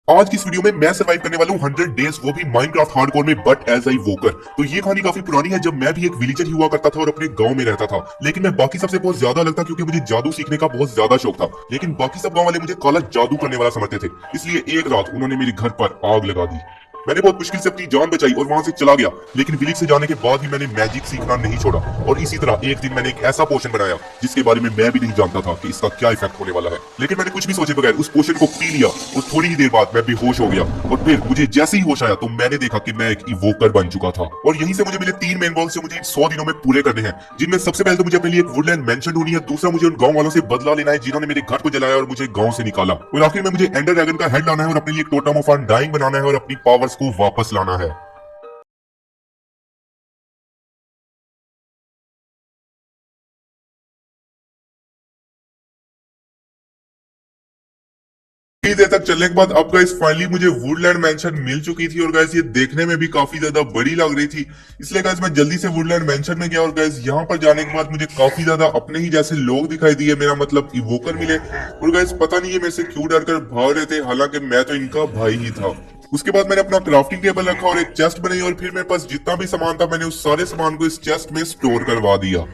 आज की इस वीडियो में मैं सर्वाइव करने वाला हूँ 100 डेज, वो भी माइनक्राफ्ट हार्डकोर में, बट एज आई वोकर। तो ये कहानी काफी पुरानी है, जब मैं भी एक विलेजर ही हुआ करता था और अपने गांव में रहता था। लेकिन मैं बाकी सबसे बहुत ज्यादा अलग था क्योंकि मुझे जादू सीखने का बहुत ज्यादा शौक था। लेकिन बाकी सब गांव वाले मुझे काला जादू करने वाला समझते थे, इसलिए एक रात उन्होंने मेरे घर पर आग लगा दी। मैंने बहुत मुश्किल से अपनी जान बचाई और वहां से चला गया। लेकिन विलेज से जाने के बाद भी मैंने मैजिक सीखना नहीं छोड़ा। और इसी तरह एक दिन मैंने एक ऐसा पोशन बनाया जिसके बारे में मैं भी नहीं जानता था कि इसका क्या इफेक्ट होने वाला है। लेकिन मैंने कुछ भी सोचे बगैर उस पोशन को पी लिया और थोड़ी ही देर बाद मैं बेहोश हो गया। और फिर मुझे जैसे ही होश आया तो मैंने देखा कि मैं एक इवोकर बन चुका था। और यहीं से मुझे मिले 3 मेन गोल्स जो मुझे 100 दिनों में पूरे करने हैं, जिनमें सबसे पहले तो मुझे अपने लिए एक वुडलैंड मेंशन ढूंढनी है, दूसरा मुझे उन गांव वालों से बदला लेना है जिन्होंने मेरे घर को जलाया और मुझे गांव से निकाला, और आखिर में मुझे एंडर ड्रैगन का हेड लाना है और अपने लिए एक टोटम ऑफ अनडाइंग बनाना है और अपनी पावर्स को वापस लाना है। इतनी देर तक चलने के बाद अब गाइस फाइनली मुझे वुडलैंड मेंशन मिल चुकी थी। और गाइस ये देखने में भी काफी ज्यादा बड़ी लग रही थी, इसलिए गाइस मैं जल्दी से वुडलैंड मेंशन में गया। और गाइस यहाँ पर जाने के बाद मुझे काफी ज्यादा अपने ही जैसे लोग दिखाई दिए, मेरा मतलब इवोकर मिले। और गाइस पता नहीं है मेरे से क्यों डर कर भाग रहे थे, हालांकि मैं तो इनका भाई ही था। उसके बाद मैंने अपना क्राफ्टिंग टेबल रखा और एक चेस्ट बनाई, और फिर मेरे पास जितना भी सामान था मैंने उस सारे सामान को इस चेस्ट में स्टोर करवा दिया।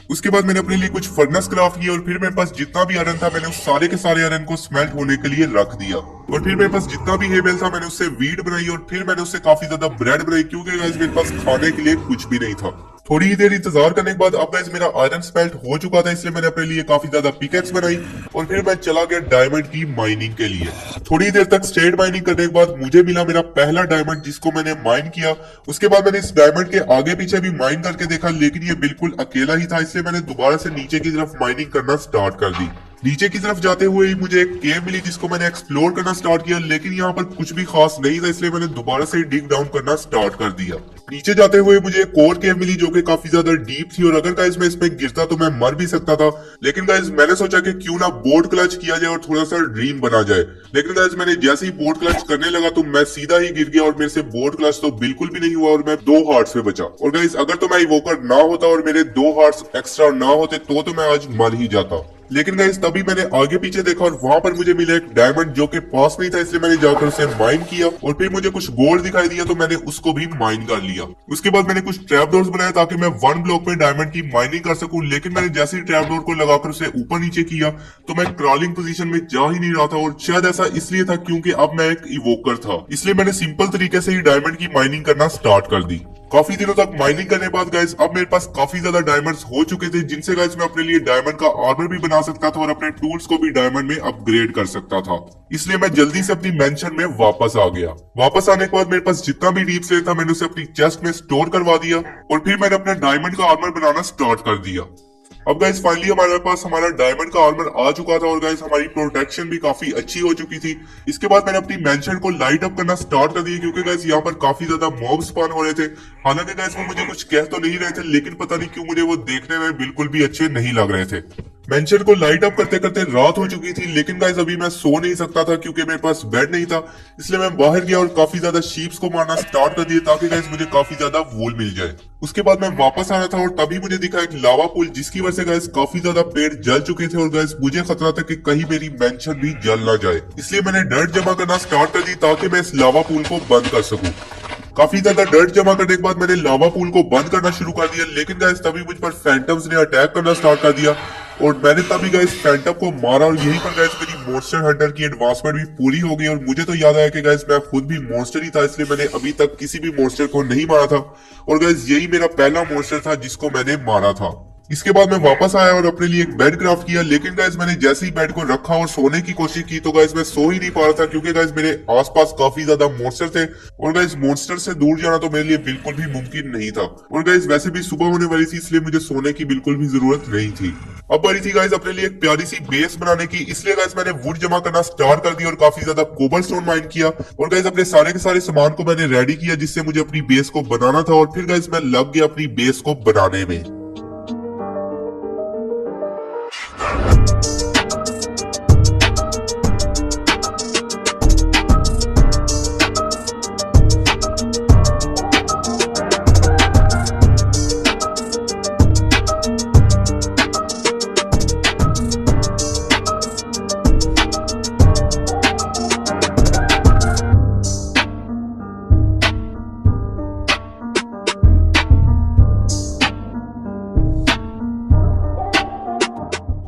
उसके बाद मैंने अपने लिए कुछ फर्नेस क्राफ्ट किया, और फिर मेरे पास जितना भी आयरन था मैंने उस सारे के सारे आयरन को स्मेल्ट होने के लिए रख दिया। और फिर मेरे पास जितना भी हेबेल था मैंने उससे वीट बनाई, और फिर मैंने उससे काफी ज्यादा ब्रेड बनाई क्योंकि गाइस मेरे पास खाने के लिए कुछ भी नहीं था। थोड़ी ही देर इंतजार करने के बाद अब गाइस मेरा आयरन स्मेल्ट हो चुका था, इसलिए मैंने अपने लिए काफी ज्यादा पिकेक्स बनाई। और फिर मैं चला गया डायमंड की माइनिंग के लिए। थोड़ी देर तक स्ट्रेट माइनिंग करने के बाद मुझे मिला मेरा पहला डायमंड, जिसको मैंने माइन किया। उसके बाद मैंने इस डायमंड के आगे पीछे भी माइन करके देखा, लेकिन ये बिल्कुल अकेला ही था, इसलिए मैंने दोबारा से नीचे की तरफ माइनिंग करना स्टार्ट कर दी। नीचे की तरफ जाते हुए ही मुझे एक केव मिली जिसको मैंने एक्सप्लोर करना स्टार्ट किया, लेकिन यहाँ पर कुछ भी खास नहीं था, इसलिए मैंने दोबारा से डिग डाउन करना स्टार्ट कर दिया। नीचे जाते हुए मुझे एक और केव मिली जो कि काफी ज्यादा डीप थी, और अगर गाइस मैं इसमें गिरता तो मैं मर भी सकता था। लेकिन गाइस मैंने सोचा कि क्यों ना बोट क्लच किया जाए और थोड़ा सा ड्रीम बना जाए। लेकिन गाइस मैंने जैसे ही बोट क्लच करने लगा तो मैं सीधा ही गिर गया, और मेरे से बोट क्लच तो बिल्कुल भी नहीं हुआ, और मैं 2 हार्ट्स पे बचा। और गाइस अगर तो मैं इवोकर ना होता और मेरे 2 हार्ट्स एक्स्ट्रा ना होते तो मैं आज मर ही जाता। लेकिन गाइस तभी मैंने आगे पीछे देखा और वहां पर मुझे मिला एक डायमंड जो कि पास नहीं था, इसलिए मैंने जाकर उसे माइन किया। और फिर मुझे कुछ गोल्ड दिखाई दिया तो मैंने उसको भी माइन कर लिया। उसके बाद मैंने कुछ ट्रैप डोर्स बनाए ताकि मैं 1 ब्लॉक में डायमंड की माइनिंग कर सकूं। लेकिन मैंने जैसे ही ट्रैप डोर को लगाकर उसे ऊपर नीचे किया तो मैं क्रॉलिंग पोजीशन में जा ही नहीं रहा था, और शायद ऐसा इसलिए था क्योंकि अब मैं एक इवोकर था, इसलिए मैंने सिंपल तरीके से ही डायमंड की माइनिंग करना स्टार्ट कर दी। काफी दिनों तक माइनिंग करने के बाद गाइस अब मेरे पास काफी ज्यादा डायमंड्स हो चुके थे, जिनसे गाइस मैं अपने लिए डायमंड का आर्मर भी बना सकता था और अपने टूल्स को भी डायमंड में अपग्रेड कर सकता था। इसलिए मैं जल्दी से अपनी मेंशन में वापस आ गया। वापस आने के बाद मेरे पास जितना भी डीप स्लेट था मैंने उसे अपनी चेस्ट में स्टोर करवा दिया, और फिर मैंने अपना डायमंड का आर्मर बनाना स्टार्ट कर दिया। अब गाइस फाइनली हमारे पास हमारा डायमंड का आर्मर आ चुका था, और गाइस हमारी प्रोटेक्शन भी काफी अच्छी हो चुकी थी। इसके बाद मैंने अपनी मेंशन को लाइट अप करना स्टार्ट कर दिया, क्योंकि गाइस यहाँ पर काफी ज्यादा मॉब स्पॉन हो रहे थे। हालांकि गाइस वो मुझे कुछ कह तो नहीं रहे थे, लेकिन पता नहीं क्यों मुझे वो देखने में बिल्कुल भी अच्छे नहीं लग रहे थे। मेंशन को लाइट अप करते करते रात हो चुकी थी, लेकिन गाइस अभी मैं सो नहीं सकता था क्योंकि मेरे पास बेड नहीं था। इसलिए मैं बाहर गया और काफी ज्यादा शीप्स को मारना स्टार्ट कर दिया ताकि गाइस मुझे काफी ज्यादा वूल मिल जाए। उसके बाद मैं वापस आ रहा था और तभी मुझे दिखा एक लावा पुल, जिसकी वजह से गाइस काफी ज्यादा पेड़ जल चुके थे, और गाइस मुझे खतरा था कि कहीं मेरी मेंशन भी जल ना जाए। इसलिए मैंने डर्ट जमा करना स्टार्ट कर दी ताकि मैं इस लावा पुल को बंद कर सकूं। काफी ज्यादा डर्ट जमा करने के बाद मैंने लावा पूल को बंद करना शुरू कर दिया, लेकिन गाइस तभी मुझ पर फैंटम्स ने अटैक करना स्टार्ट कर दिया, और मैंने तभी गाइस फैंटम को मारा। और यहीं पर गाइस मेरी मॉन्स्टर हंटर की एडवांसमेंट भी पूरी हो गई, और मुझे तो याद आया कि गाइस मैं खुद भी मॉन्स्टर ही था, इसलिए मैंने अभी तक किसी भी मॉन्स्टर को नहीं मारा था। और गाइस यही मेरा पहला मॉन्स्टर था जिसको मैंने मारा था। इसके बाद मैं वापस आया और अपने लिए एक बेड क्राफ्ट किया, लेकिन गाइस मैंने जैसे ही बेड को रखा और सोने की कोशिश की तो गाइस मैं सो ही नहीं पा रहा था, क्योंकि गाइस मेरे आसपास काफी ज्यादा मॉन्स्टर थे, और गाइस मॉन्स्टर से दूर जाना तो मेरे लिए बिल्कुल भी मुमकिन नहीं था। और गाइस वैसे भी सुबह होने वाली थी, इसलिए मुझे सोने की बिल्कुल भी जरूरत नहीं थी। अब बारी थी गाइस अपने लिए एक प्यारी सी बेस बनाने की, इसलिए गाइस मैंने वुड जमा करना स्टार्ट कर दिया और काफी ज्यादा कोबलस्टोन माइन किया। और गाइस अपने सारे के सारे सामान को मैंने रेडी किया जिससे मुझे अपनी बेस को बनाना था, और फिर गाइस मैं लग गया अपनी बेस को बनाने में।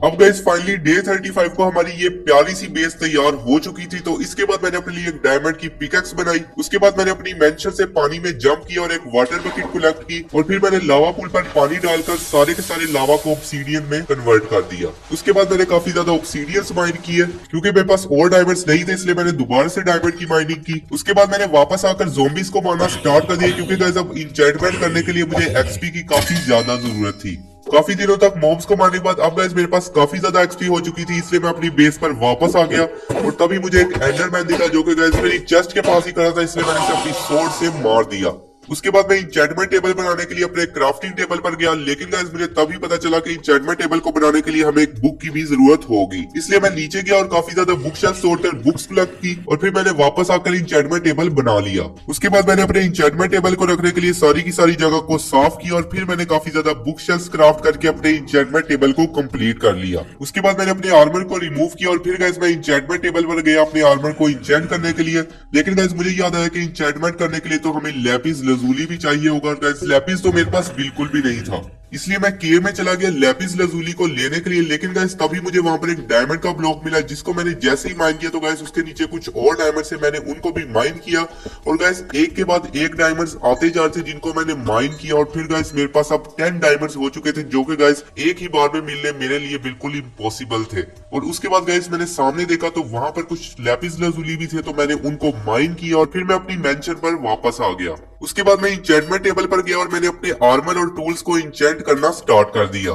अब गाइस फाइनली डे 35 को हमारी ये प्यारी सी बेस तैयार हो चुकी थी। तो इसके बाद मैंने अपने लिए एक डायमंड की पिकैक्स बनाई। उसके बाद मैंने अपनी मेंशन से पानी में जंप किया और एक वाटर बकेट कलेक्ट की और फिर मैंने लावा पूल पर पानी डालकर सारे के सारे लावा को ऑब्सीडियन में कन्वर्ट कर दिया। उसके बाद मैंने काफी ज्यादा ऑब्सीडियंस माइन की है। क्योंकि मेरे पास और डायमंड्स नहीं थे इसलिए मैंने दोबारा से डायमंड की माइनिंग की। उसके बाद मैंने वापस आकर ज़ोंबीज को मारना स्टार्ट कर दिया क्योंकि गाइस अब इंचेंटमेंट करने के लिए मुझे एक्सपी की काफी ज्यादा जरूरत थी। काफी दिनों तक मॉब्स को मारने के बाद अब गाइस मेरे पास काफी ज्यादा एक्सपी हो चुकी थी, इसलिए मैं अपनी बेस पर वापस आ गया और तभी मुझे एक एंडरमैन दिखा जो कि गाइस मेरी चेस्ट के पास ही खड़ा था, इसलिए मैंने इसे अपनी स्वॉर्ड से मार दिया। उसके बाद मैं इंचेंटमेंट टेबल बनाने के लिए अपने क्राफ्टिंग टेबल पर गया, लेकिन गाइस मुझे तभी पता चला कि इंचेंटमेंट टेबल को बनाने के लिए हमें एक बुक की भी जरूरत होगी। इसलिए मैं नीचे गया और काफी ज्यादा बुक शेल्फ तोड़कर बुक्स कलेक्ट की और फिर मैंने वापस आकर इंचेंटमेंट टेबल बना लिया। उसके बाद मैंने अपने इंचेंटमेंट टेबल को रखने के लिए सारी की सारी जगह को साफ किया और फिर मैंने काफी ज्यादा बुक शेल्फ क्राफ्ट करके अपने इंचेंटमेंट टेबल को कंप्लीट कर लिया। उसके बाद मैंने अपने आर्मर को रिमूव किया और फिर गाइस मैं इंचेंटमेंट टेबल पर गया अपने आर्मर को इंचेंट करने के लिए। लेकिन गाइस मुझे याद आया कि इंचेंटमेंट करने के लिए तो हमें लैपिस लजूली भी चाहिए होगा। गाइस लैपिस तो मेरे पास बिल्कुल भी नहीं था, इसलिए मैं केव में चला गया लैपिस लजूली को लेने के लिए। लेकिन गाइस तभी मुझे वहां पर एक डायमंड का ब्लॉक मिला जिसको मैंने जैसे ही माइन किया तो गाइस उसके नीचे कुछ और डायमंड से मैंने उनको भी माइन किया और गाइस एक के बाद एक डायमंड्स आते जा रहे थे जिनको मैंने माइन किया और फिर गाइस मेरे पास अब 10 डायमंड्स हो चुके थे जो कि गाइस एक ही बार में मिलने मेरे लिए बिल्कुल इम्पॉसिबल थे। और उसके बाद गाइस मैंने सामने देखा तो वहां पर कुछ लैपिस लजूली भी थे, तो मैंने उनको माइन किया और फिर मैं अपनी मेंशन पर वापस आ गया। उसके बाद मैं इंचेंटमेंट टेबल पर गया और मैंने अपने आर्मर और टूल्स को इंचेंट करना स्टार्ट कर दिया।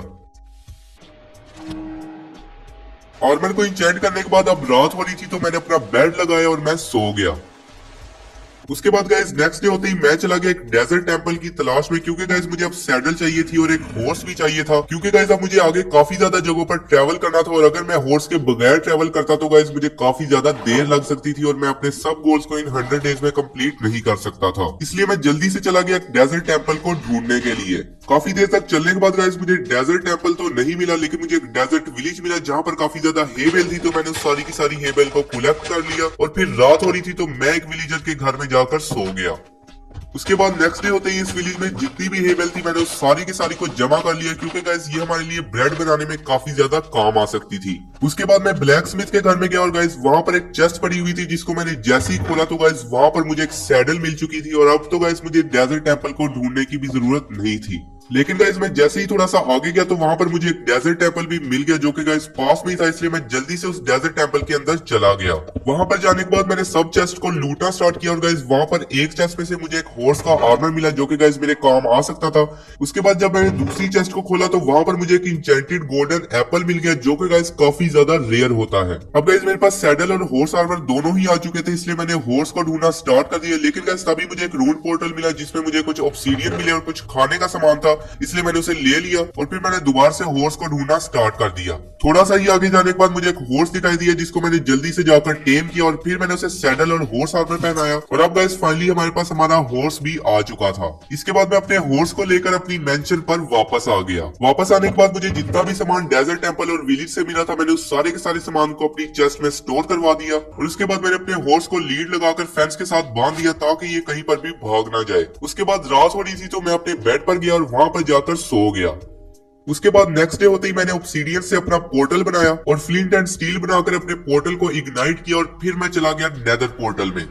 आर्मर को इंचेंट करने के बाद अब रात हो रही थी तो मैंने अपना बेड लगाया और मैं सो गया। उसके बाद गाइस नेक्स्ट डे होते ही मैं चला गया एक डेजर्ट टेंपल की तलाश में, क्योंकि गाइस मुझे अब सैडल चाहिए थी और एक हॉर्स भी चाहिए था। क्योंकि गाइस अब मुझे आगे काफी ज्यादा जगहों पर ट्रैवल करना था और अगर मैं हॉर्स के बगैर ट्रैवल करता तो गाइस मुझे काफी ज्यादा देर लग सकती थी और मैं अपने सब गोल्स को इन 100 डेज में कंप्लीट नहीं कर सकता था। इसलिए मैं जल्दी से चला गया एक डेजर्ट टेंपल को ढूंढने के लिए। काफी देर तक चलने के बाद गाइस मुझे डेजर्ट टेंपल तो नहीं मिला, लेकिन मुझे एक डेजर्ट विलेज मिला जहां पर काफी ज्यादा हेबेल थी। तो मैंने उस सारी की सारी हेबेल को कलेक्ट कर लिया और फिर रात हो रही थी तो मैं एक विलेजर के घर में जाकर सो गया। उसके बाद नेक्स्ट डे होते ही इस विलेज में जितनी भी हेबेल थी मैंने उस सारी की सारी को जमा कर लिया, क्योंकि गाइस ये हमारे लिए ब्रेड बनाने में काफी ज्यादा काम आ सकती थी। उसके बाद मैं ब्लैक स्मिथ के घर में गया और गाइस वहां पर एक चेस्ट पड़ी हुई थी जिसको मैंने जैसे ही खोला तो गाइस वहां पर मुझे एक सैडल मिल चुकी थी और अब तो गाइस मुझे डेजर्ट टेंपल को ढूंढने की भी जरूरत नहीं थी। लेकिन गाइस मैं जैसे ही थोड़ा सा आगे गया तो वहां पर मुझे एक डेजर्ट टेंपल भी मिल गया जो कि गाइस पास में ही था, इसलिए मैं जल्दी से उस डेजर्ट टेंपल के अंदर चला गया। वहां पर जाने के बाद मैंने सब चेस्ट को लूटना स्टार्ट किया और गाइस वहां पर एक चेस्ट में से मुझे एक हॉर्स का आर्मर मिला जो कि गाइस मेरे काम आ सकता था। उसके बाद जब मैंने दूसरी चेस्ट को खोला तो वहां पर मुझे एक इंचेंटेड गोल्डन एप्पल मिल गया जो कि गाइस काफी ज्यादा रेयर होता है। अब गाइस मेरे पास सैडल और हॉर्स आर्मर दोनों ही आ चुके थे, इसलिए मैंने हॉर्स को ढूंढना स्टार्ट कर दिया। लेकिन गाइस तभी मुझे एक रून पोर्टल मिला जिसमें मुझे कुछ ऑब्सीडियन मिले और कुछ खाने का सामान था, इसलिए मैंने उसे ले लिया और फिर मैंने दोबारा से हॉर्स को ढूंढना स्टार्ट कर दिया। थोड़ा सा ही आगे जाने के बाद मुझे एक हॉर्स दिखाई दिया जिसको मैंने जल्दी से जाकर टेम किया और फिर मैंने उसे सैडल और हॉर्स आर्मर पहनाया और अब गाइस फाइनली हमारे पास हमारा हॉर्स भी आ चुका था। इसके बाद मैं अपने हॉर्स को लेकर अपनी मेंशन पर वापस आ गया। वापस आने के बाद मुझे जितना भी सामान डेजर्ट टेंपल और विलेज से मिला था मैंने उस सारे के सारे सामान को अपनी चेस्ट में स्टोर करवा दिया और उसके बाद मैंने अपने हॉर्स को लीड लगाकर फेंस के साथ बांध दिया ताकि ये कहीं पर भी भाग ना जाए। उसके बाद रात हो रही थी तो मैं अपने बेड पर गया और वहां पर जाकर सो गया। उसके बाद नेक्स्ट डे होते ही मैंने ऑब्सीडियन से अपना पोर्टल बनाया और फ्लिंट एंड स्टील बनाकर अपने पोर्टल को इग्नाइट किया और फिर मैं चला गया नेदर पोर्टल में।